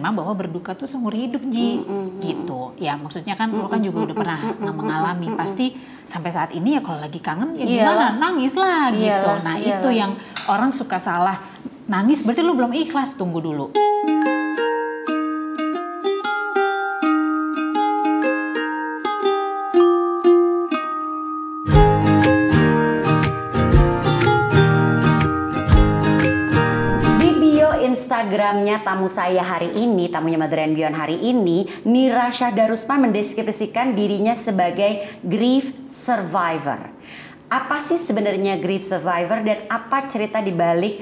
menerima bahwa berduka tuh seumur hidup, Ji. Gitu. Ya maksudnya kan lo kan juga udah pernah mengalami. Pasti sampai saat ini ya kalau lagi kangen ya gimana? Nangis lah gitu. Nah itu yang orang suka salah. Nangis berarti lo belum ikhlas, tunggu dulu. Instagramnya tamu saya hari ini, tamunya Mother and Beyond hari ini, Nira Syahda Rusman mendeskripsikan dirinya sebagai grief survivor. Apa sih sebenarnya grief survivor dan apa cerita di balik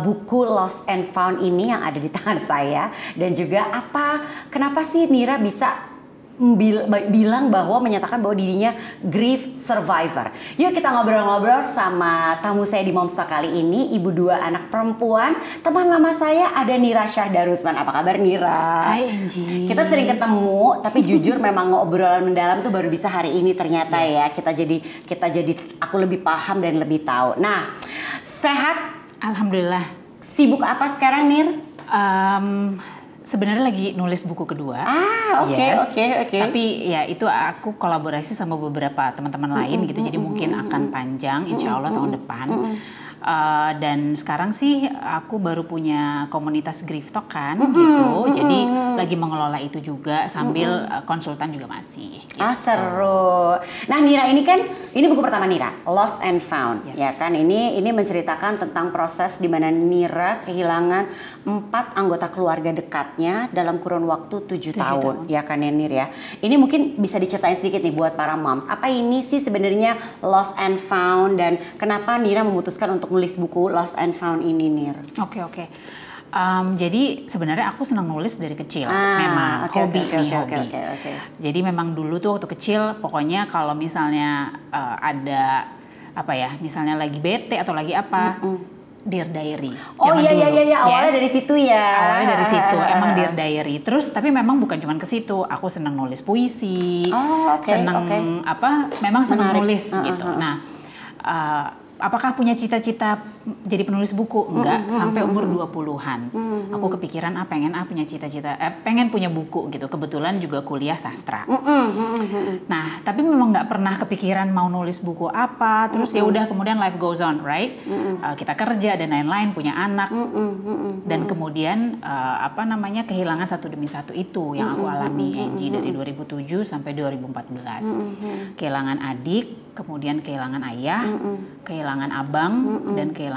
buku Lost and Found ini yang ada di tangan saya, dan juga kenapa sih Nira bisa bilang bahwa menyatakan bahwa dirinya grief survivor. Yuk kita ngobrol-ngobrol sama tamu saya di Momstalk kali ini, ibu dua anak perempuan, teman lama saya ada Nira Syahda Rusman. Apa kabar Nira? Hai Angie. Kita sering ketemu, tapi jujur memang ngobrolan mendalam tuh baru bisa hari ini ternyata ya. Kita jadi aku lebih paham dan lebih tahu. Nah, sehat? Alhamdulillah. Sibuk apa sekarang Nir? Sebenarnya lagi nulis buku kedua. Oke. Tapi ya itu aku kolaborasi sama beberapa teman-teman lain gitu. Jadi mungkin akan panjang insya Allah tahun depan. Dan sekarang sih aku baru punya komunitas Grief Talk kan gitu. Jadi lagi mengelola itu juga sambil konsultan juga masih. Gitu. Seru. Nah Nira ini buku pertama Nira, Lost and Found. Yes. Ya kan, ini menceritakan tentang proses di mana Nira kehilangan 4 anggota keluarga dekatnya dalam kurun waktu 7 tahun. Ya kan ya Nir ya. Ini mungkin bisa diceritain sedikit nih buat para moms. Apa ini sih sebenarnya Lost and Found dan kenapa Nira memutuskan untuk nulis buku Lost and Found ini Nir? Oke. Jadi sebenarnya aku senang nulis dari kecil, memang hobi. Jadi memang dulu tuh waktu kecil, pokoknya kalau misalnya ada misalnya lagi bete atau lagi apa, Dear Diary. Awalnya dari situ ya. Awalnya dari situ, emang Dear Diary. Terus tapi memang bukan cuma ke situ, aku senang nulis puisi, memang senang nulis gitu. Nah, apakah punya cita-cita jadi penulis buku? Enggak, sampai umur 20-an. Aku kepikiran punya cita-cita, pengen punya buku gitu. Kebetulan juga kuliah sastra. Nah, tapi memang nggak pernah kepikiran mau nulis buku apa. Terus ya udah kemudian life goes on, right? Kita kerja dan lain-lain, punya anak. Dan kemudian kehilangan satu demi satu itu yang aku alami Angie dari 2007 sampai 2014. Kehilangan adik, kemudian kehilangan ayah, kehilangan abang, dan kehilangan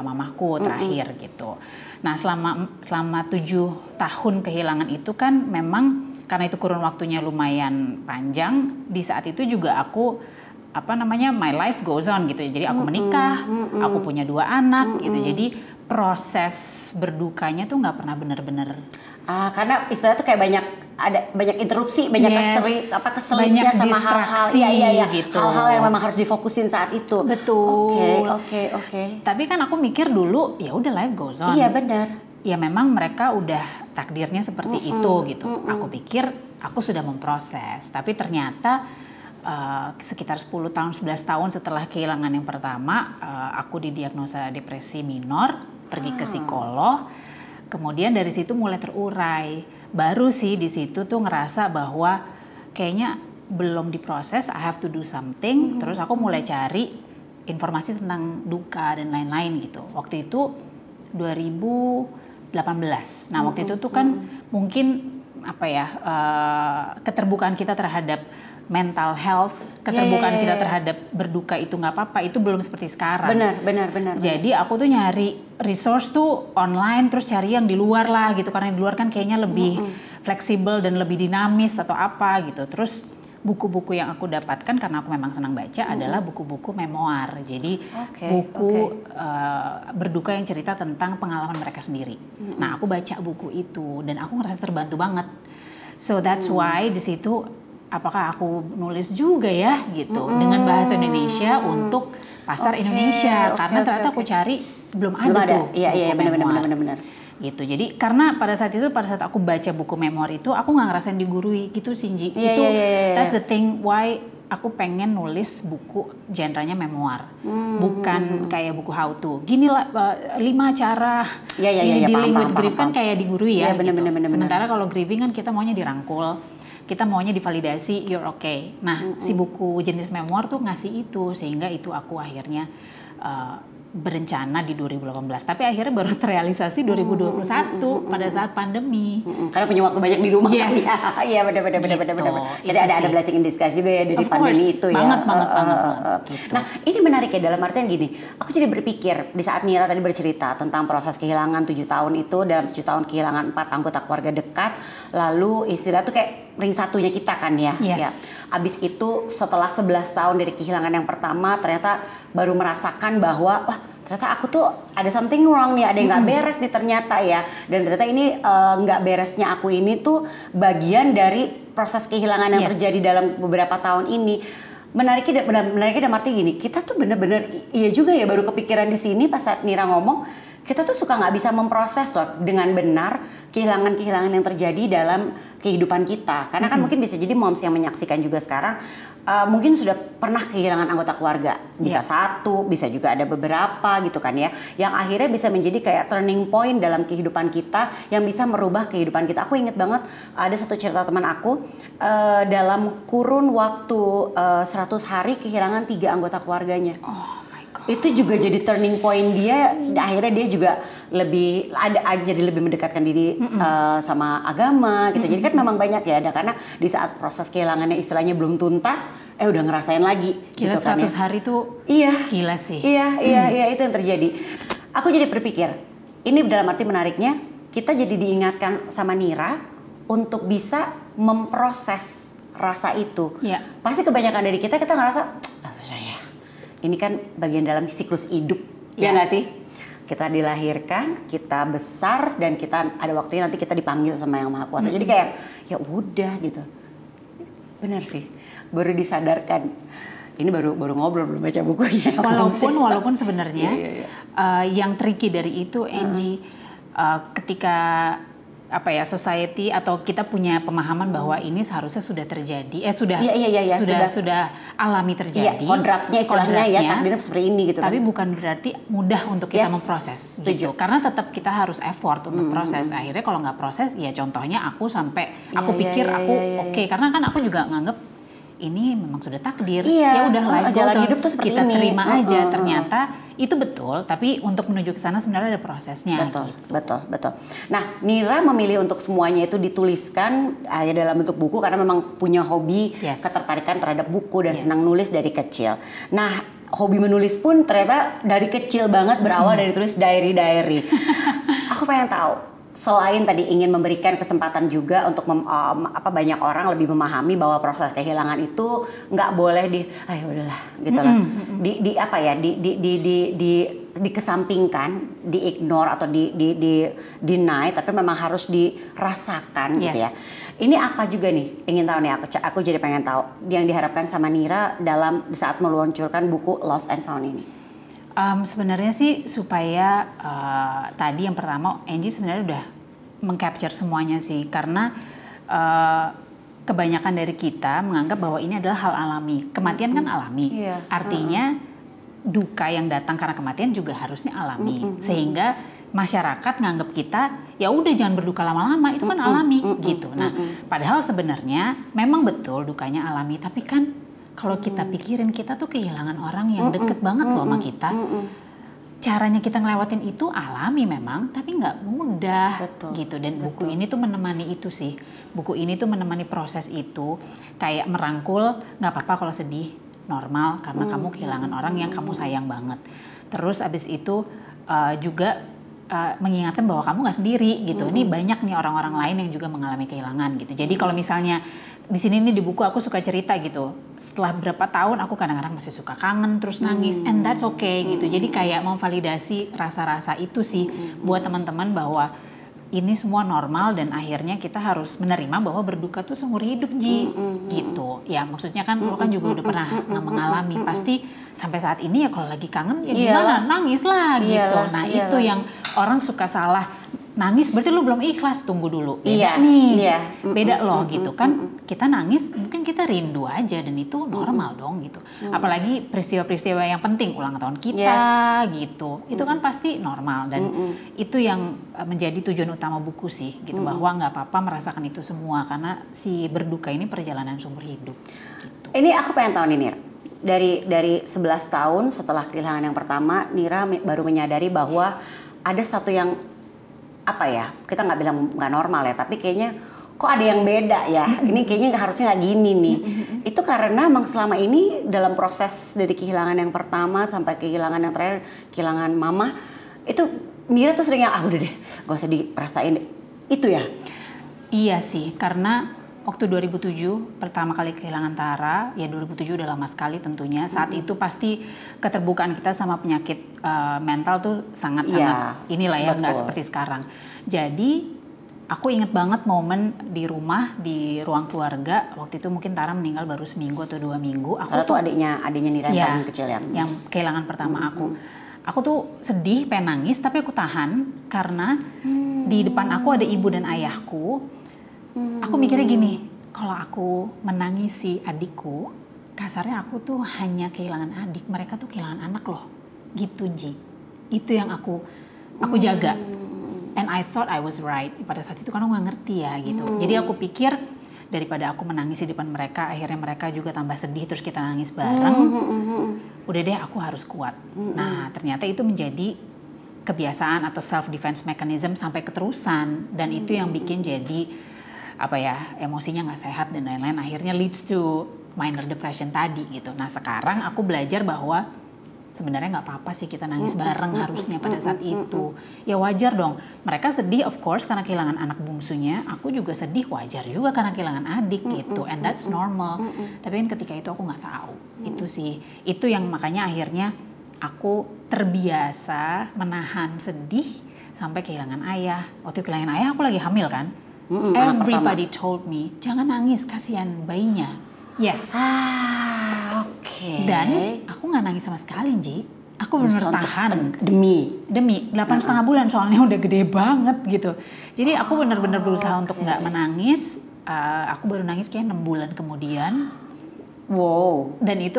mamahku terakhir gitu. Nah selama 7 tahun kehilangan itu kan memang karena itu kurun waktunya lumayan panjang. Di saat itu juga aku my life goes on gitu. Jadi aku menikah, aku punya 2 anak gitu. Jadi proses berdukanya tuh nggak pernah benar-benar. Karena istilah tuh kayak banyak interupsi, banyak keselipnya sama hal-hal gitu. Hal-hal yang memang harus difokusin saat itu. Betul. Oke. Tapi kan aku mikir dulu ya udah life goes on. Iya benar. Ya memang mereka udah takdirnya seperti itu gitu. Aku pikir aku sudah memproses, tapi ternyata sekitar 10 tahun 11 tahun setelah kehilangan yang pertama, aku didiagnosa depresi minor, pergi ke psikolog. Kemudian dari situ mulai terurai. Baru sih di situ tuh ngerasa bahwa kayaknya belum diproses, I have to do something. Terus aku mulai cari informasi tentang duka dan lain-lain gitu. Waktu itu 2018. Nah waktu itu tuh kan mungkin keterbukaan kita terhadap mental health, keterbukaan kita terhadap berduka itu nggak apa-apa, itu belum seperti sekarang. Benar. Jadi aku tuh nyari resource tuh online, terus cari yang di luar lah gitu, karena yang di luar kan kayaknya lebih fleksibel dan lebih dinamis atau apa gitu. Terus buku-buku yang aku dapatkan karena aku memang senang baca adalah buku-buku memoir. Jadi berduka yang cerita tentang pengalaman mereka sendiri. Nah aku baca buku itu dan aku ngerasa terbantu banget. So that's why di situ apakah aku nulis juga ya gitu dengan bahasa Indonesia untuk pasar Indonesia karena ternyata aku cari belum ada tuh. Iya benar. Gitu. Jadi karena pada saat aku baca buku memoir itu aku nggak ngerasain digurui gitu Sinji. That's the thing why aku pengen nulis buku genrenya memoir, bukan kayak buku how to. Gini lah 5 cara dealing with grief kan kayak digurui ya. Bener, gitu. Sementara kalau grieving kan kita maunya dirangkul, kita maunya divalidasi, you're okay. Nah, si buku jenis memoir tuh ngasih itu, sehingga itu aku akhirnya berencana di 2018, tapi akhirnya baru terrealisasi 2021 pada saat pandemi. Karena punya waktu banyak di rumah kan ya. Iya benar. Jadi ada blessing in disguise juga ya dari pandemi itu ya. Banget. Gitu. Nah, ini menarik ya dalam artian gini. Aku jadi berpikir di saat Nira tadi bercerita tentang proses kehilangan 7 tahun itu, dalam 7 tahun kehilangan 4 anggota keluarga dekat, lalu istilah tuh kayak ring satunya kita kan ya. Ya. Abis itu setelah 11 tahun dari kehilangan yang pertama, ternyata baru merasakan bahwa wah ternyata aku tuh ada something wrong nih, ada yang nggak beres nih ternyata ya. Dan ternyata ini nggak beresnya aku ini tuh bagian dari proses kehilangan yang terjadi dalam beberapa tahun ini. Menariknya dalam arti gini, kita tuh bener-bener iya juga ya baru kepikiran di sini pas saat Nira ngomong. Kita tuh suka nggak bisa memproses loh dengan benar kehilangan-kehilangan yang terjadi dalam kehidupan kita. Karena kan mungkin bisa jadi moms yang menyaksikan juga sekarang mungkin sudah pernah kehilangan anggota keluarga. Bisa satu, bisa juga ada beberapa gitu kan ya. Yang akhirnya bisa menjadi kayak turning point dalam kehidupan kita yang bisa merubah kehidupan kita. Aku inget banget ada satu cerita teman aku dalam kurun waktu 100 hari kehilangan 3 anggota keluarganya. Itu juga jadi turning point dia. Akhirnya dia juga jadi lebih mendekatkan diri sama agama gitu. Jadi kan memang banyak ya ada, karena di saat proses kehilangannya istilahnya belum tuntas, udah ngerasain lagi. Gila, gitu 100 kan ya. Hari tuh gila sih. Iya itu yang terjadi. Aku jadi berpikir ini dalam arti menariknya kita jadi diingatkan sama Nira untuk bisa memproses rasa itu. Pasti kebanyakan dari kita ngerasa ini kan bagian dalam siklus hidup, ya nggak sih? Kita dilahirkan, kita besar, dan kita ada waktunya nanti kita dipanggil sama Yang Maha Kuasa. Jadi kayak ya udah gitu. Benar sih, baru disadarkan. Ini baru ngobrol, belum baca bukunya. Walaupun sebenarnya yang tricky dari itu, Angie, ketika society atau kita punya pemahaman bahwa ini seharusnya sudah terjadi, sudah alami terjadi. Kodratnya istilahnya ya, takdirnya seperti ini gitu kan. Tapi bukan berarti mudah untuk kita memproses. Gitu. Karena tetap kita harus effort untuk proses. Akhirnya kalau nggak proses, ya contohnya aku sampai pikir oke, karena kan aku juga nganggep ini memang sudah takdir. Ya udahlah, jalan hidup tuh seperti kita ini. Terima aja. Ternyata itu betul, tapi untuk menuju ke sana sebenarnya ada prosesnya. Betul. Nah, Nira memilih untuk semuanya itu dituliskan dalam bentuk buku karena memang punya hobi, ketertarikan terhadap buku dan senang nulis dari kecil. Nah, hobi menulis pun ternyata dari kecil banget berawal dari tulis diary. Aku pengen tahu, selain tadi ingin memberikan kesempatan juga untuk banyak orang lebih memahami bahwa proses kehilangan itu nggak boleh udahlah gitu lah, dikesampingkan, diignore atau di deny, tapi memang harus dirasakan gitu ya. Ini apa juga nih ingin tahu nih, aku jadi pengen tahu yang diharapkan sama Nira dalam saat meluncurkan buku Lost and Found ini. Sebenarnya sih supaya tadi yang pertama Angie sebenarnya udah mengcapture semuanya sih, karena kebanyakan dari kita menganggap bahwa ini adalah hal alami. Kematian kan alami, artinya duka yang datang karena kematian juga harusnya alami, sehingga masyarakat nganggap kita ya udah jangan berduka lama-lama, itu kan alami gitu. Nah, padahal sebenarnya memang betul dukanya alami, tapi kan kalau kita pikirin, kita tuh kehilangan orang yang deket banget loh sama kita. Caranya kita ngelewatin itu alami memang, tapi nggak mudah. Gitu. Dan buku ini tuh menemani itu sih. Buku ini tuh menemani proses itu. Kayak merangkul, nggak apa-apa kalau sedih, normal. Karena kamu kehilangan orang yang kamu sayang banget. Terus abis itu juga mengingatkan bahwa kamu nggak sendiri gitu. Ini banyak nih orang-orang lain yang juga mengalami kehilangan gitu. Jadi kalau misalnya di sini nih di buku aku suka cerita gitu, setelah berapa tahun aku kadang-kadang masih suka kangen terus nangis, and that's okay gitu. Jadi kayak memvalidasi rasa-rasa itu sih buat teman-teman bahwa ini semua normal dan akhirnya kita harus menerima bahwa berduka tuh seumur hidup gitu. Ya maksudnya kan lo kan juga udah pernah mengalami, pasti sampai saat ini ya kalau lagi kangen ya gimana, nangis lah gitu. Nah itu yang orang suka salah nangis berarti lu belum ikhlas, tunggu dulu. Iya. Beda loh gitu kan. Kita nangis mungkin kita rindu aja dan itu normal dong gitu. Apalagi peristiwa-peristiwa yang penting, ulang tahun kita gitu. Itu kan pasti normal dan itu yang menjadi tujuan utama buku sih gitu, bahwa nggak apa-apa merasakan itu semua karena si berduka ini perjalanan seumur hidup gitu. Ini aku pengen tahu nih Nir. Dari 11 tahun setelah kehilangan yang pertama, Nira baru menyadari bahwa ada satu yang apa ya, kita nggak bilang nggak normal ya, tapi kayaknya kok ada yang beda ya. Ini kayaknya harusnya nggak gini nih. Itu karena emang selama ini dalam proses dari kehilangan yang pertama sampai kehilangan yang terakhir, kehilangan mama, itu Nira tuh seringnya udah deh, gak usah dirasain. Itu ya? Iya sih, karena waktu 2007 pertama kali kehilangan Tara, ya 2007 udah lama sekali tentunya. Saat itu pasti keterbukaan kita sama penyakit mental tuh sangat-sangat inilah ya, nggak seperti sekarang. Jadi aku inget banget momen di rumah, di ruang keluarga. Waktu itu mungkin Tara meninggal baru seminggu atau 2 minggu. Tara tuh adiknya Nira yang paling kecil ya? Yang kehilangan pertama aku. Aku tuh sedih, pengen nangis, tapi aku tahan karena di depan aku ada ibu dan ayahku. Aku mikirnya gini, kalau aku menangisi adikku, kasarnya aku tuh hanya kehilangan adik, mereka tuh kehilangan anak loh, gitu Ji. Itu yang aku jaga. And I thought I was right. Pada saat itu kan aku gak ngerti ya gitu. Jadi aku pikir daripada aku menangis di depan mereka, akhirnya mereka juga tambah sedih, terus kita nangis bareng. Udah deh, aku harus kuat. Nah, ternyata itu menjadi kebiasaan atau self defense mechanism sampai keterusan, dan itu yang bikin jadi apa ya, emosinya nggak sehat dan lain-lain, akhirnya leads to minor depression tadi gitu. Nah, sekarang aku belajar bahwa sebenarnya nggak apa-apa sih kita nangis bareng harusnya pada saat itu. Ya wajar dong. Mereka sedih of course karena kehilangan anak bungsunya. Aku juga sedih, wajar juga karena kehilangan adik gitu. And that's normal. Tapi kan ketika itu aku nggak tahu. Itu sih. Itu yang makanya akhirnya aku terbiasa menahan sedih sampai kehilangan ayah. Waktu kehilangan ayah aku lagi hamil kan. Everybody told me, jangan nangis, kasihan bayinya. Yes. Oke. Dan aku nggak nangis sama sekali, Ji. Aku benar tahan. Demi 8,5 bulan soalnya udah gede banget gitu. Jadi aku benar-benar berusaha untuk nggak menangis. Aku baru nangis kayak 6 bulan kemudian. Wow. Dan itu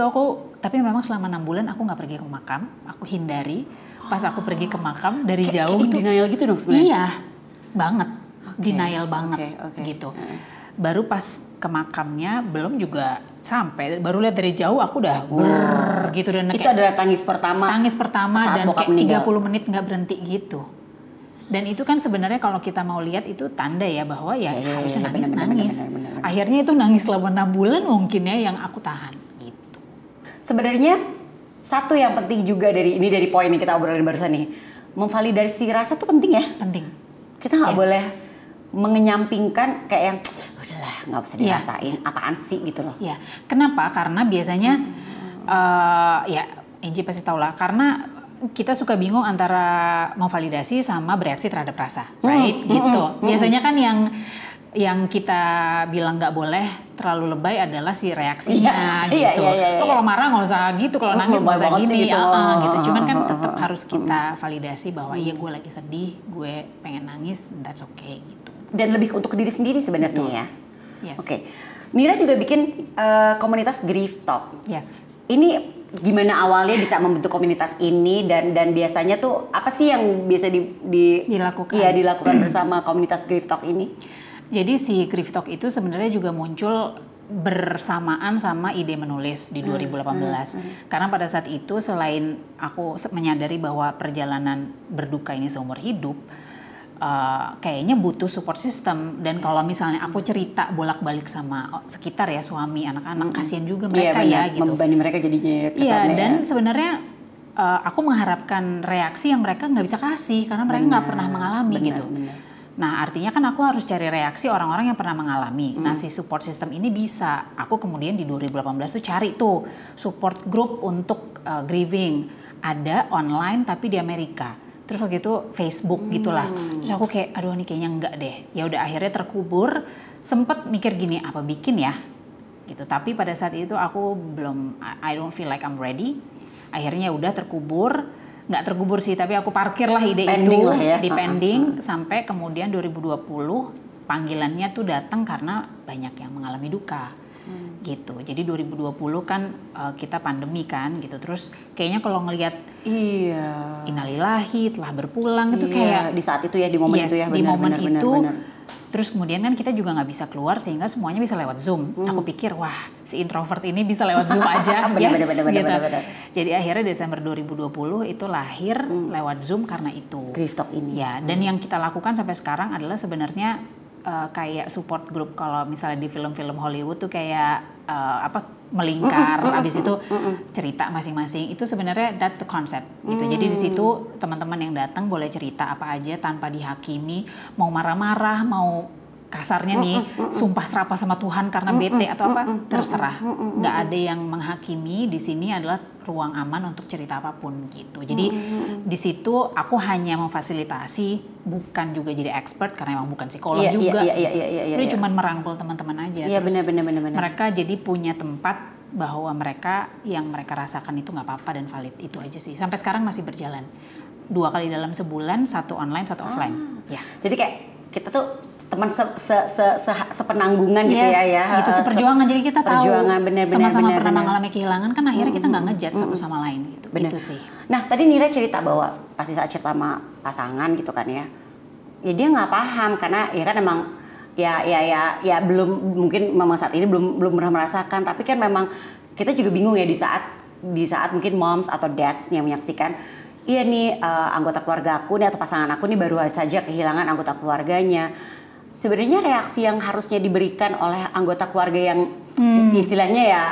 tapi memang selama 6 bulan aku nggak pergi ke makam. Aku hindari. Pas aku pergi ke makam dari jauh tuh. Denial gitu dong sebenarnya? Iya, banget. Denial banget gitu. Baru pas ke makamnya belum juga sampai, baru lihat dari jauh aku udah gitu. Dan itu adalah tangis pertama dan kayak 30 menit nggak berhenti gitu. Dan itu kan sebenarnya kalau kita mau lihat itu tanda ya bahwa harusnya nangis. Bener. Akhirnya itu nangis selama 6 bulan mungkin ya yang aku tahan gitu. Sebenarnya satu yang penting juga dari poin yang kita obrolin barusan nih, memvalidasi rasa tuh penting ya. Penting. Kita nggak boleh mengenyampingkan kayak yang udahlah nggak bisa dirasain, apaan sih gitu loh. Ya, kenapa? Karena biasanya ya Angie pasti tahu lah, karena kita suka bingung antara mau validasi sama bereaksi terhadap rasa, right? Gitu. Biasanya kan yang kita bilang nggak boleh terlalu lebay adalah si reaksinya gitu. Kalau marah nggak usah gitu, kalau nangis nggak usah gini, gitu. Cuman kan tetap harus kita validasi bahwa iya gue lagi sedih, gue pengen nangis, that's okay gitu. Dan lebih untuk diri sendiri sebenarnya ya. Yes. Oke. Nira juga bikin komunitas Grief Talk. Yes. Ini gimana awalnya bisa membentuk komunitas ini dan biasanya tuh apa sih yang biasa dilakukan? Iya, dilakukan bersama komunitas Grief Talk ini. Jadi si Grief Talk itu sebenarnya juga muncul bersamaan sama ide menulis di 2018. Karena pada saat itu selain aku menyadari bahwa perjalanan berduka ini seumur hidup, kayaknya butuh support system. Dan kalau misalnya aku cerita bolak-balik sama sekitar ya, suami, anak-anak, kasihan juga mereka gitu. Membebani mereka jadinya kesannya. Iya, dan sebenarnya aku mengharapkan reaksi yang mereka nggak bisa kasih karena mereka nggak pernah mengalami gitu. Nah, artinya kan aku harus cari reaksi orang-orang yang pernah mengalami. Nah, si support system ini bisa. Aku kemudian di 2018 tuh cari tuh support group untuk grieving. Ada online tapi di Amerika. Terus waktu itu Facebook gitulah. Terus aku kayak aduh nih kayaknya enggak deh. Ya udah akhirnya terkubur. Sempet mikir gini, apa bikin ya? Gitu. Tapi pada saat itu aku belum, I don't feel like I'm ready. Akhirnya udah terkubur. nggak terkubur sih, tapi aku parkir lah ide pending itu lah ya. di pending sampai kemudian 2020 panggilannya tuh datang karena banyak yang mengalami duka gitu. Jadi 2020 kan kita pandemi kan gitu, terus kayaknya kalau ngelihat innalillahi telah berpulang itu kayak di saat itu ya, di momen itu ya, di momen itu. benar. Terus kemudian kan kita juga nggak bisa keluar sehingga semuanya bisa lewat Zoom. Aku pikir wah si introvert ini bisa lewat Zoom aja. Benar. Jadi akhirnya Desember 2020 itu lahir lewat Zoom karena itu. Grief Talk ini. Ya, dan yang kita lakukan sampai sekarang adalah sebenarnya kayak support group. Kalau misalnya di film-film Hollywood tuh kayak melingkar, abis itu cerita masing-masing. Itu sebenarnya that's the concept gitu. Jadi di situ teman-teman yang datang boleh cerita apa aja tanpa dihakimi, mau marah-marah, mau kasarnya nih sumpah serapah sama Tuhan karena bete atau apa, terserah. Nggak ada yang menghakimi. Di sini adalah ruang aman untuk cerita apapun gitu. Jadi di situ aku hanya memfasilitasi, bukan juga jadi expert karena emang bukan psikolog juga. Jadi cuma merangkul teman-teman aja. Iya benar. Mereka jadi punya tempat bahwa mereka yang mereka rasakan itu nggak apa-apa dan valid, itu aja sih. Sampai sekarang masih berjalan 2 kali dalam sebulan, 1 online 1 offline. Ya. Jadi kayak kita tuh teman sepenanggungan gitu ya. Itu seperjuangan. Jadi kita tahu sama-sama pernah bener. mengalami kehilangan kan, akhirnya kita nggak ngejudge satu sama lain gitu. Bener. Itu sih. Nah tadi Nira cerita bahwa pasti saat cerita sama pasangan gitu kan ya dia nggak paham karena ya kan emang ya belum, mungkin memang saat ini belum pernah merasakan, tapi kan memang kita juga bingung ya di saat mungkin moms atau dads yang menyaksikan. Iya nih anggota keluarga aku nih atau pasangan aku nih baru saja kehilangan anggota keluarganya. Sebenarnya reaksi yang harusnya diberikan oleh anggota keluarga yang istilahnya ya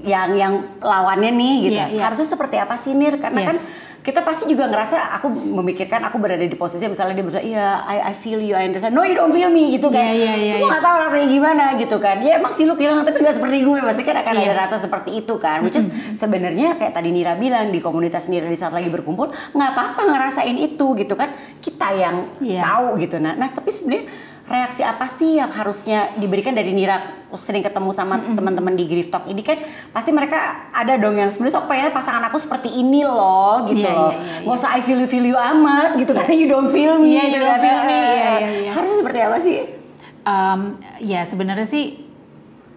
yang lawannya nih gitu. Harusnya seperti apa sih Nir? Karena kan kita pasti juga ngerasa, aku memikirkan aku berada di posisi misalnya dia berusaha, I feel you, I understand. No, you don't feel me gitu kan. Terus nggak tahu rasanya gimana gitu kan. Ya emang sih lu kehilangan tapi nggak seperti gue. Pasti kan akan ada rasa seperti itu kan. Which is sebenarnya kayak tadi Nira bilang, di komunitas Nira di saat lagi berkumpul nggak apa-apa ngerasain itu gitu kan. Kita yang tahu gitu. Nah tapi sebenarnya reaksi apa sih yang harusnya diberikan dari Nira sering ketemu sama teman-teman di Grief Talk ini kan, pasti mereka ada dong yang sebenarnya sok pengennya pasangan aku seperti ini loh gitu loh. Nggak usah I feel you amat gitu karena you don't feel me gitu kan. Harusnya seperti apa sih? Ya sebenarnya sih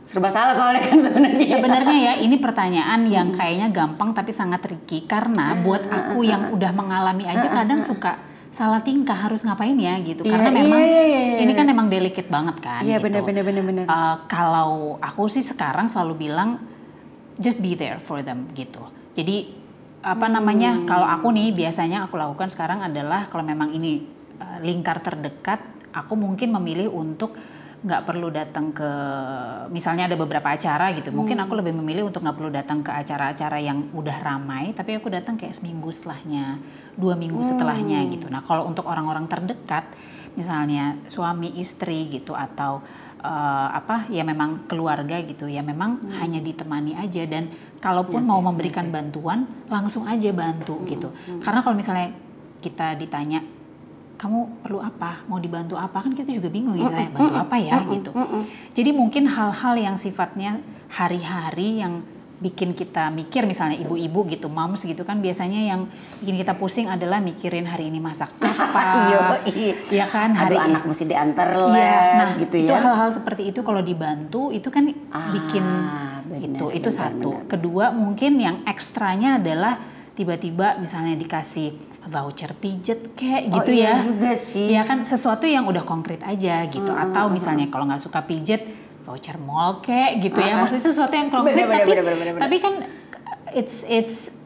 serba salah soalnya kan sebenarnya ya ini pertanyaan yang kayaknya gampang tapi sangat tricky karena buat aku yang udah mengalami aja kadang suka salah tingkah harus ngapain ya gitu karena memang ini kan memang delicate banget kan gitu. Bener. Kalau aku sih sekarang selalu bilang just be there for them gitu. Jadi kalau aku nih biasanya aku lakukan sekarang adalah kalau memang ini lingkar terdekat, aku mungkin memilih untuk nggak perlu datang ke, misalnya ada beberapa acara gitu, mungkin aku lebih memilih untuk nggak perlu datang ke acara-acara yang udah ramai, tapi aku datang kayak seminggu setelahnya, 2 minggu setelahnya gitu. Nah kalau untuk orang-orang terdekat, misalnya suami istri gitu atau ya memang keluarga gitu, ya memang hanya ditemani aja, dan kalaupun mau memberikan bantuan langsung aja bantu gitu. Karena kalau misalnya kita ditanya kamu perlu apa, mau dibantu apa, kan kita juga bingung ya, bantu apa ya gitu. Jadi mungkin hal-hal yang sifatnya hari-hari yang bikin kita mikir, misalnya ibu-ibu gitu, moms gitu kan, biasanya yang bikin kita pusing adalah mikirin hari ini masak apa, ya kan, hari anak mesti diantar les gitu ya. Itu hal-hal seperti itu kalau dibantu itu kan bikin itu satu. Kedua mungkin yang ekstranya adalah tiba-tiba misalnya dikasih voucher pijet kayak gitu ya. Iya juga sih. Ya kan sesuatu yang udah konkret aja gitu. Atau misalnya kalau nggak suka pijet, voucher mall kayak gitu ya. Maksudnya sesuatu yang konkret tapi kan it's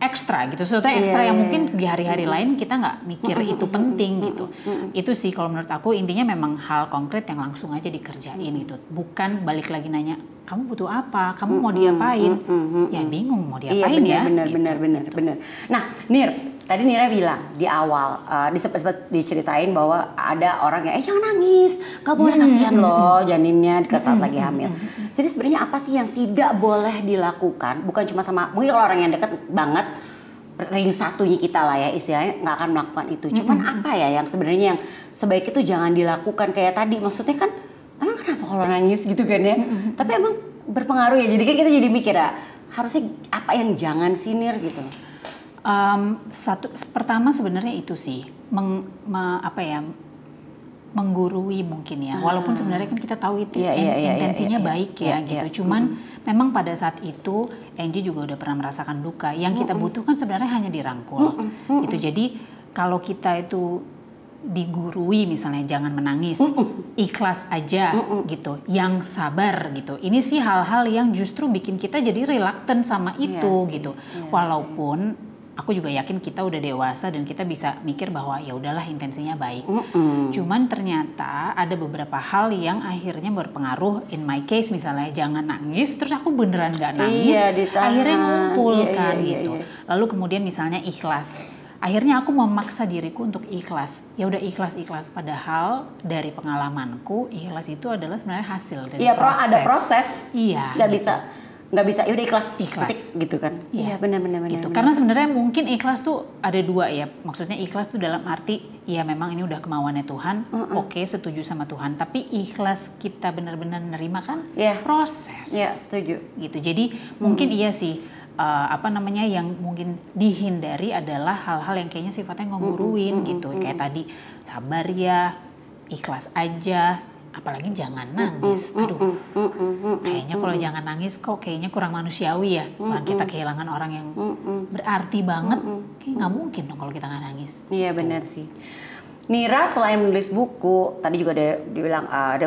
extra gitu. Sesuatu yang ekstra yang mungkin di hari-hari lain kita nggak mikir itu penting gitu. Itu sih kalau menurut aku intinya memang hal konkret yang langsung aja dikerjain gitu. Bukan balik lagi nanya kamu butuh apa, kamu mau diapain, ya bingung mau diapain benar. Nah Nir, tadi Nira bilang di awal sempat diceritain bahwa ada orang yang jangan nangis, gak boleh, kasihan loh janinnya di saat lagi hamil. Jadi sebenarnya apa sih yang tidak boleh dilakukan? Bukan cuma sama, mungkin kalau orang yang dekat banget, ring satunya kita lah ya istilahnya, nggak akan melakukan itu. Cuman apa ya yang sebenarnya yang sebaiknya itu jangan dilakukan kayak tadi? Maksudnya kan emang kenapa kalau nangis gitu kan ya? Tapi emang berpengaruh ya. Jadi kan kita jadi mikir ya, harusnya apa yang jangan sinir gitu. Pertama sebenarnya itu sih menggurui mungkin ya. Walaupun sebenarnya kan kita tahu itu intensinya baik ya gitu. Cuman memang pada saat itu Angie juga udah pernah merasakan duka. Yang kita butuhkan sebenarnya hanya dirangkul. Gitu. Jadi kalau kita itu digurui misalnya jangan menangis, ikhlas aja gitu, yang sabar gitu. Ini sih hal-hal yang justru bikin kita jadi reluctant sama itu gitu. Walaupun aku juga yakin kita udah dewasa dan kita bisa mikir bahwa ya udahlah intensinya baik. Cuman ternyata ada beberapa hal yang akhirnya berpengaruh. In my case misalnya jangan nangis, terus aku beneran nggak nangis, akhirnya ngumpul gitu. Lalu kemudian misalnya ikhlas. Akhirnya aku memaksa diriku untuk ikhlas. Ya udah ikhlas. Padahal dari pengalamanku ikhlas itu adalah sebenarnya hasil dari proses. Ada proses. Iya. Nggak bisa. Ya udah ikhlas. Gitu kan. Iya benar. Gitu. Karena sebenarnya mungkin ikhlas tuh ada dua ya. Maksudnya ikhlas tuh dalam arti ya memang ini udah kemauannya Tuhan. Oke, setuju sama Tuhan. Tapi ikhlas kita benar-benar nerima kan proses. Iya, setuju. Gitu. Jadi mungkin iya sih. Yang mungkin dihindari adalah hal-hal yang kayaknya sifatnya ngeguruin gitu. Kayak tadi sabar ya, ikhlas aja, apalagi jangan nangis. Aduh, kayaknya kalau jangan nangis kok kayaknya kurang manusiawi ya. Kita kehilangan orang yang berarti banget, kayak nggak mungkin dong kalau kita nggak nangis. Iya benar sih. Nira selain menulis buku, tadi juga dibilang ada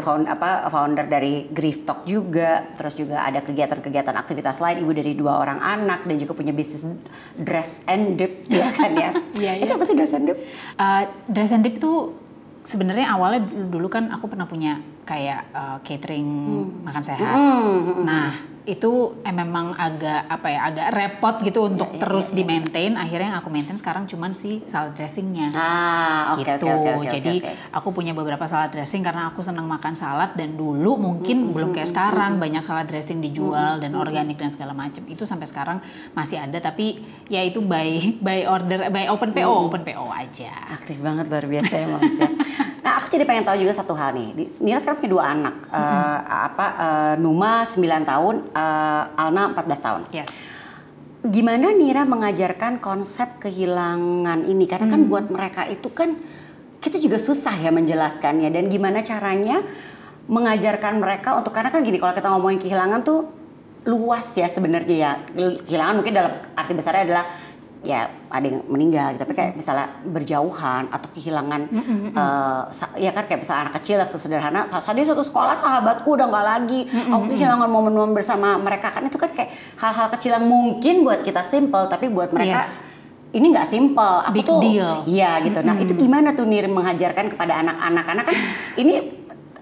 founder dari Grief Talk juga, terus juga ada kegiatan-kegiatan aktivitas lain, ibu dari 2 orang anak dan juga punya bisnis Dress and Dip ya kan ya. Itu apa sih Dress and Dip? Dress and Dip itu sebenarnya awalnya dulu kan aku pernah punya kayak catering makan sehat. Nah itu memang agak repot gitu untuk terus di-maintain. Akhirnya yang aku maintain sekarang cuman si salad dressingnya. Gitu. Jadi aku punya beberapa salad dressing karena aku senang makan salad dan dulu mungkin belum kayak sekarang banyak salad dressing dijual dan organik dan segala macam. Itu sampai sekarang masih ada tapi ya itu by order by open PO aja. Aktif banget luar biasa ya Moms ya. Nah aku jadi pengen tahu juga satu hal nih. Nira sekarang punya 2 anak. Numa 9 tahun. Alna 14 tahun. Yes. Gimana Nira mengajarkan konsep kehilangan ini? Karena kan buat mereka itu kan kita juga susah ya menjelaskannya. Dan gimana caranya mengajarkan mereka untuk, karena kan gini kalau kita ngomongin kehilangan tuh luas ya sebenarnya ya. Kehilangan mungkin dalam arti besarnya adalah ya ada yang meninggal gitu. Tapi kayak misalnya berjauhan atau kehilangan ya kan kayak misalnya anak kecil yang sesederhana tadi satu sekolah sahabatku udah nggak lagi, aku kehilangan momen-momen bersama mereka. Kan itu kan kayak hal-hal kecil yang mungkin buat kita simple tapi buat mereka ini nggak simple. Aku big tuh deal. Iya gitu. Nah itu gimana tuh Nir mengajarkan kepada anak-anak karena kan ini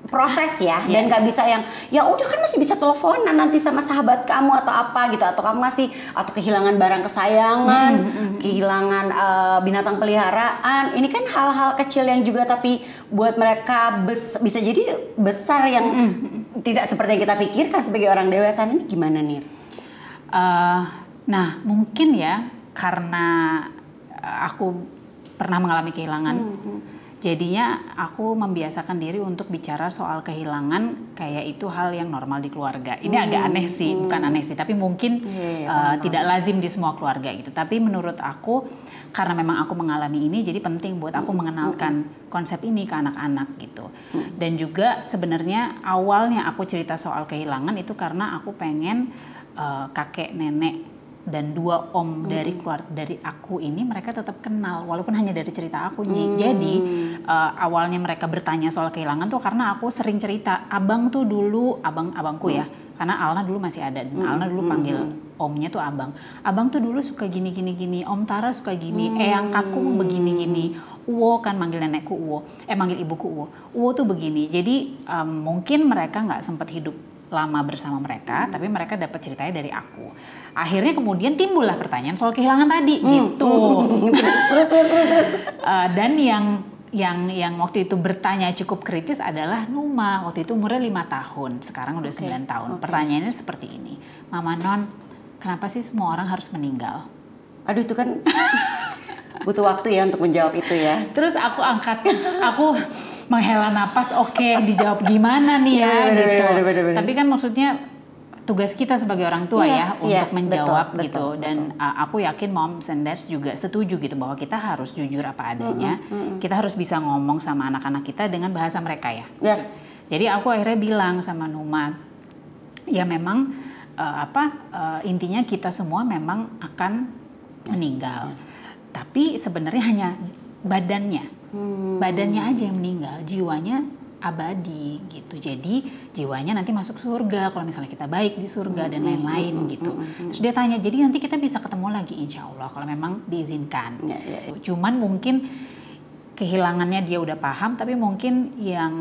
proses ya dan nggak bisa yang ya udah kan masih bisa teleponan nanti sama sahabat kamu atau apa gitu, atau kamu masih atau kehilangan barang kesayangan, kehilangan binatang peliharaan. Ini kan hal-hal kecil yang juga tapi buat mereka bisa jadi besar yang tidak seperti yang kita pikirkan sebagai orang dewasa. Ini gimana nih? Nah mungkin ya karena aku pernah mengalami kehilangan. Jadinya aku membiasakan diri untuk bicara soal kehilangan kayak itu hal yang normal di keluarga. Ini agak aneh sih, bukan aneh sih, tapi mungkin tidak lazim di semua keluarga gitu. Tapi menurut aku karena memang aku mengalami ini, jadi penting buat aku mengenalkan konsep ini ke anak-anak gitu. Dan juga sebenarnya awalnya aku cerita soal kehilangan itu karena aku pengen kakek nenek dan 2 om dari aku ini mereka tetap kenal walaupun hanya dari cerita aku. Jadi awalnya mereka bertanya soal kehilangan tuh karena aku sering cerita abang tuh dulu abangku ya, karena Alna dulu masih ada dan Alna dulu panggil omnya tuh abang tuh dulu suka gini om Tara suka gini, eyang kakung begini Uwo kan manggil nenekku Uwo, manggil ibuku Uwo tuh begini. Jadi mungkin mereka nggak sempat hidup lama bersama mereka, tapi mereka dapat ceritanya dari aku. Akhirnya kemudian timbullah pertanyaan soal kehilangan tadi, gitu. Terus. Dan yang waktu itu bertanya cukup kritis adalah Numa. Waktu itu umurnya 5 tahun, sekarang udah 9 tahun. Pertanyaannya seperti ini, Mama Non, kenapa sih semua orang harus meninggal? Aduh itu kan butuh waktu ya untuk menjawab itu ya. Terus aku menghela napas, oke, dijawab gimana nih ya gitu. Bener. Tapi kan maksudnya tugas kita sebagai orang tua untuk menjawab betul, gitu. Dan aku yakin moms and dads juga setuju gitu bahwa kita harus jujur apa adanya. Kita harus bisa ngomong sama anak-anak kita dengan bahasa mereka ya. Yes. Jadi aku akhirnya bilang sama Numa, ya memang intinya kita semua memang akan meninggal. Tapi sebenarnya hanya badannya aja yang meninggal, jiwanya abadi gitu. Jadi jiwanya nanti masuk surga kalau misalnya kita baik di surga dan lain-lain gitu. Terus dia tanya, jadi nanti kita bisa ketemu lagi insya Allah kalau memang diizinkan. Cuman mungkin kehilangannya dia udah paham, tapi mungkin yang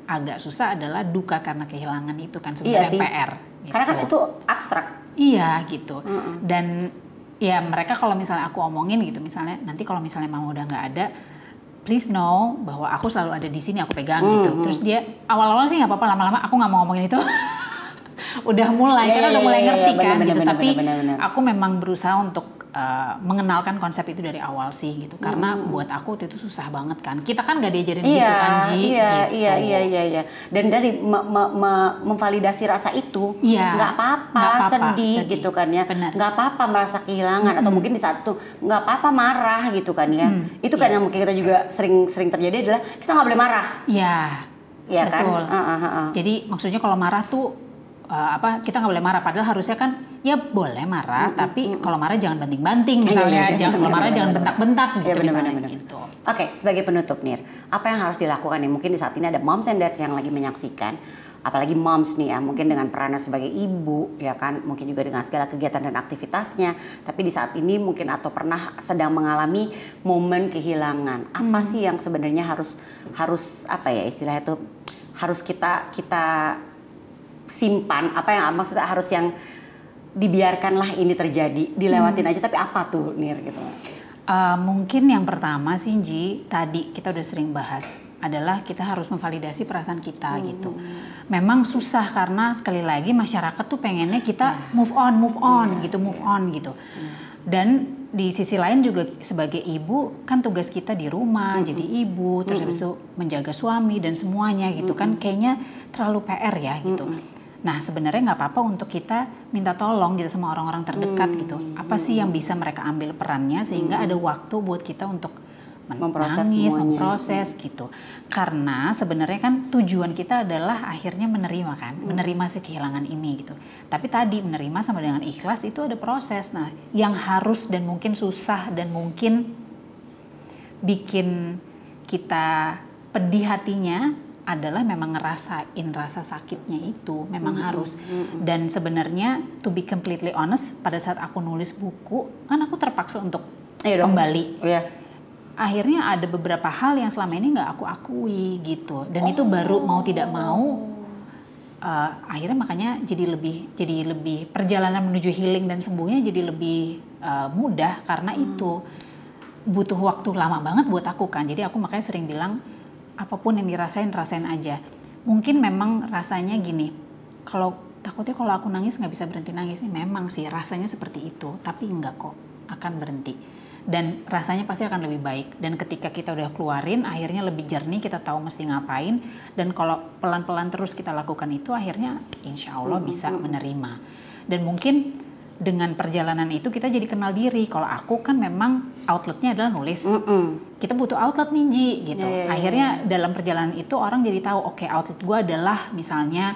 agak susah adalah duka karena kehilangan itu kan sebenarnya PR. Gitu. Karena kan itu abstrak. Iya gitu. Dan ya mereka kalau misalnya aku omongin gitu, misalnya nanti kalau misalnya mama udah nggak ada, please know bahwa aku selalu ada di sini, aku pegang gitu. Terus dia awal-awal sih nggak apa-apa, lama-lama aku nggak mau ngomongin itu. Udah mulai karena udah mulai ngerti kan gitu. Tapi aku memang berusaha untuk mengenalkan konsep itu dari awal sih gitu. Karena buat aku itu susah banget kan. Kita kan nggak diajarin gitu kan Ji. Iya. Dan dari memvalidasi rasa itu nggak apa-apa sedih gitu kan ya. Nggak apa-apa merasa kehilangan atau mungkin di saat itu nggak apa-apa marah gitu kan ya. Itu kan yang mungkin kita juga sering terjadi adalah kita nggak boleh marah. Iya betul. Kan? Jadi maksudnya kalau marah tuh kita nggak boleh marah, padahal harusnya kan ya boleh marah, tapi kalau marah jangan banting-banting misalnya, kalau marah jangan bentak-bentak gitu misalnya gitu. Oke, sebagai penutup Nir, apa yang harus dilakukan nih? Mungkin di saat ini ada moms and dads yang lagi menyaksikan, apalagi moms nih ya, mungkin dengan perannya sebagai ibu ya kan, mungkin juga dengan segala kegiatan dan aktivitasnya, tapi di saat ini mungkin atau pernah sedang mengalami momen kehilangan. Apa sih yang sebenarnya harus apa ya istilahnya itu harus kita simpan, apa yang maksudnya harus yang dibiarkanlah ini terjadi, dilewatin aja, tapi apa tuh Nir gitu? Mungkin yang pertama sih Ji, tadi kita udah sering bahas adalah kita harus memvalidasi perasaan kita gitu. Memang susah karena sekali lagi masyarakat tuh pengennya kita move on gitu. Dan di sisi lain juga sebagai ibu kan tugas kita di rumah jadi ibu, terus habis itu menjaga suami dan semuanya gitu kan kayaknya terlalu PR ya gitu. Nah sebenarnya nggak apa-apa untuk kita minta tolong gitu sama orang-orang terdekat gitu. Apa sih yang bisa mereka ambil perannya sehingga ada waktu buat kita untuk memproses gitu. Karena sebenarnya kan tujuan kita adalah akhirnya menerima kan, menerima si kehilangan ini gitu. Tapi tadi menerima sama dengan ikhlas itu ada proses. Nah yang harus dan mungkin susah dan mungkin bikin kita pedih hatinya adalah memang ngerasain rasa sakitnya itu memang harus. Dan sebenarnya to be completely honest, pada saat aku nulis buku kan aku terpaksa untuk kembali. Akhirnya ada beberapa hal yang selama ini nggak aku akui gitu. Dan itu baru mau tidak mau akhirnya makanya jadi lebih perjalanan menuju healing dan sembuhnya jadi lebih mudah karena itu butuh waktu lama banget buat aku kan. Jadi aku makanya sering bilang apapun yang rasain aja. Mungkin memang rasanya gini, takutnya kalau aku nangis nggak bisa berhenti nangis nih. Memang sih rasanya seperti itu, tapi enggak kok, akan berhenti. Dan rasanya pasti akan lebih baik. Dan ketika kita udah keluarin, akhirnya lebih jernih, kita tahu mesti ngapain. Dan kalau pelan-pelan terus kita lakukan itu, akhirnya insya Allah bisa menerima. Dan mungkin dengan perjalanan itu kita jadi kenal diri. Kalau aku kan memang outletnya adalah nulis. Kita butuh outlet nih Ji gitu. Akhirnya dalam perjalanan itu orang jadi tahu oke, outlet gue adalah misalnya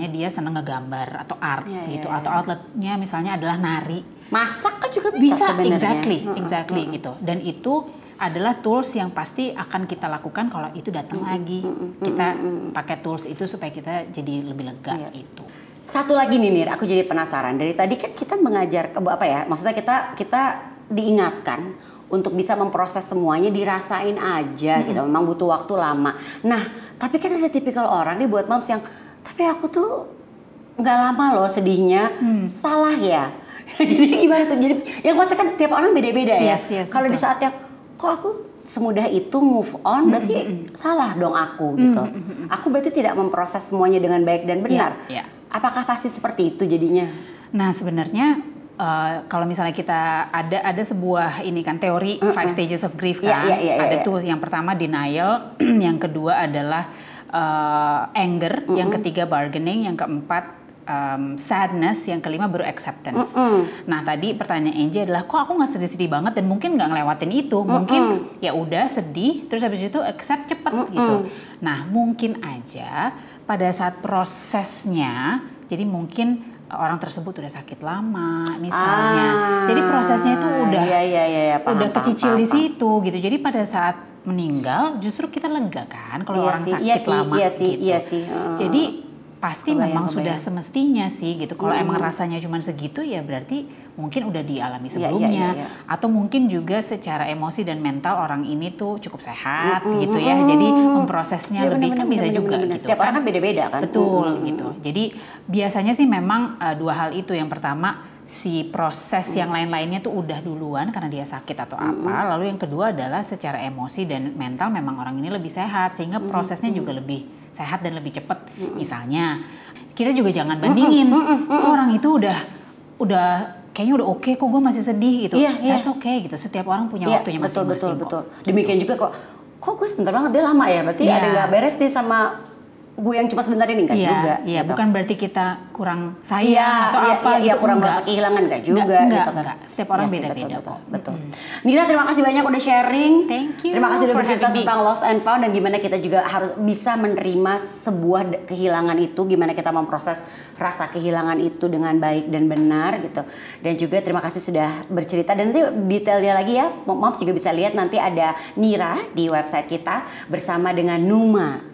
dia seneng ngegambar atau art gitu. Atau outletnya misalnya adalah nari. Masak kan juga bisa sebenarnya. Exactly gitu. Dan itu adalah tools yang pasti akan kita lakukan kalau itu datang lagi. Kita pakai tools itu supaya kita jadi lebih lega itu. Satu lagi nih Nir, aku jadi penasaran. Dari tadi kan kita mengajar apa ya? Maksudnya kita diingatkan untuk bisa memproses semuanya, dirasain aja gitu. Memang butuh waktu lama. Nah, tapi kan ada tipikal orang nih buat moms yang, tapi aku tuh nggak lama loh sedihnya, salah ya. Jadi gimana tuh? Jadi yang maksudnya kan tiap orang beda-beda ya. Kalau di saat yang, kok aku semudah itu move on, berarti salah dong aku gitu. Aku berarti tidak memproses semuanya dengan baik dan benar. Apakah pasti seperti itu jadinya? Nah sebenarnya kalau misalnya kita ada sebuah ini kan teori 5 stages of grief kan. Ada tuh yang pertama denial, yang kedua adalah anger, yang ketiga bargaining, yang keempat sadness, yang kelima baru acceptance. Nah tadi pertanyaan Angie adalah kok aku nggak sedih-sedih banget dan mungkin nggak ngelewatin itu, mungkin ya udah sedih, terus habis itu accept cepet gitu. Nah mungkin aja pada saat prosesnya, jadi mungkin orang tersebut udah sakit lama misalnya, jadi prosesnya itu udah udah kecicil di situ gitu. Jadi pada saat meninggal justru kita lega kan kalau orang sakit lama gitu. Jadi pasti memang sudah semestinya sih gitu. Kalau emang rasanya cuma segitu ya berarti mungkin udah dialami sebelumnya. Atau mungkin juga secara emosi dan mental orang ini tuh cukup sehat gitu ya. Jadi memprosesnya lebih kan bisa juga gitu. Tiap orang kan beda-beda kan. Betul gitu. Jadi biasanya sih memang dua hal itu. Yang pertama si proses yang lain-lainnya tuh udah duluan karena dia sakit atau apa. Lalu yang kedua adalah secara emosi dan mental memang orang ini lebih sehat sehingga prosesnya juga lebih sehat dan lebih cepat. Misalnya kita juga jangan bandingin orang itu udah kayaknya udah oke kok gue masih sedih gitu. That's okay gitu. Setiap orang punya waktunya masing-masing. Betul. Demikian juga kok gue sebentar banget dia lama ya. Berarti ada nggak beres nih sama gue yang cuma sebentar ini, enggak juga. Iya, gitu. Bukan berarti kita kurang sayang atau apa gitu. Kurang merasa kehilangan enggak juga gitu kan. Enggak. Setiap orang beda-beda kok. Betul. Nira, terima kasih banyak udah sharing. Thank you. Terima kasih udah bercerita tentang lost and found dan gimana kita juga harus bisa menerima sebuah kehilangan itu, gimana kita memproses rasa kehilangan itu dengan baik dan benar gitu. Dan juga terima kasih sudah bercerita, dan nanti detailnya lagi ya, Moms juga bisa lihat nanti ada Nira di website kita bersama dengan Numa.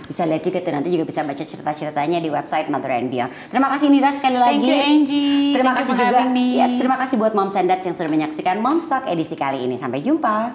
Bisa lihat juga tuh, nanti juga bisa baca cerita-ceritanya di website Mother and Beyond. Terima kasih Nira sekali lagi. Thank you Angie. Terima kasih juga. Yes, terima kasih buat Moms and Dads yang sudah menyaksikan Moms Talk edisi kali ini. Sampai jumpa.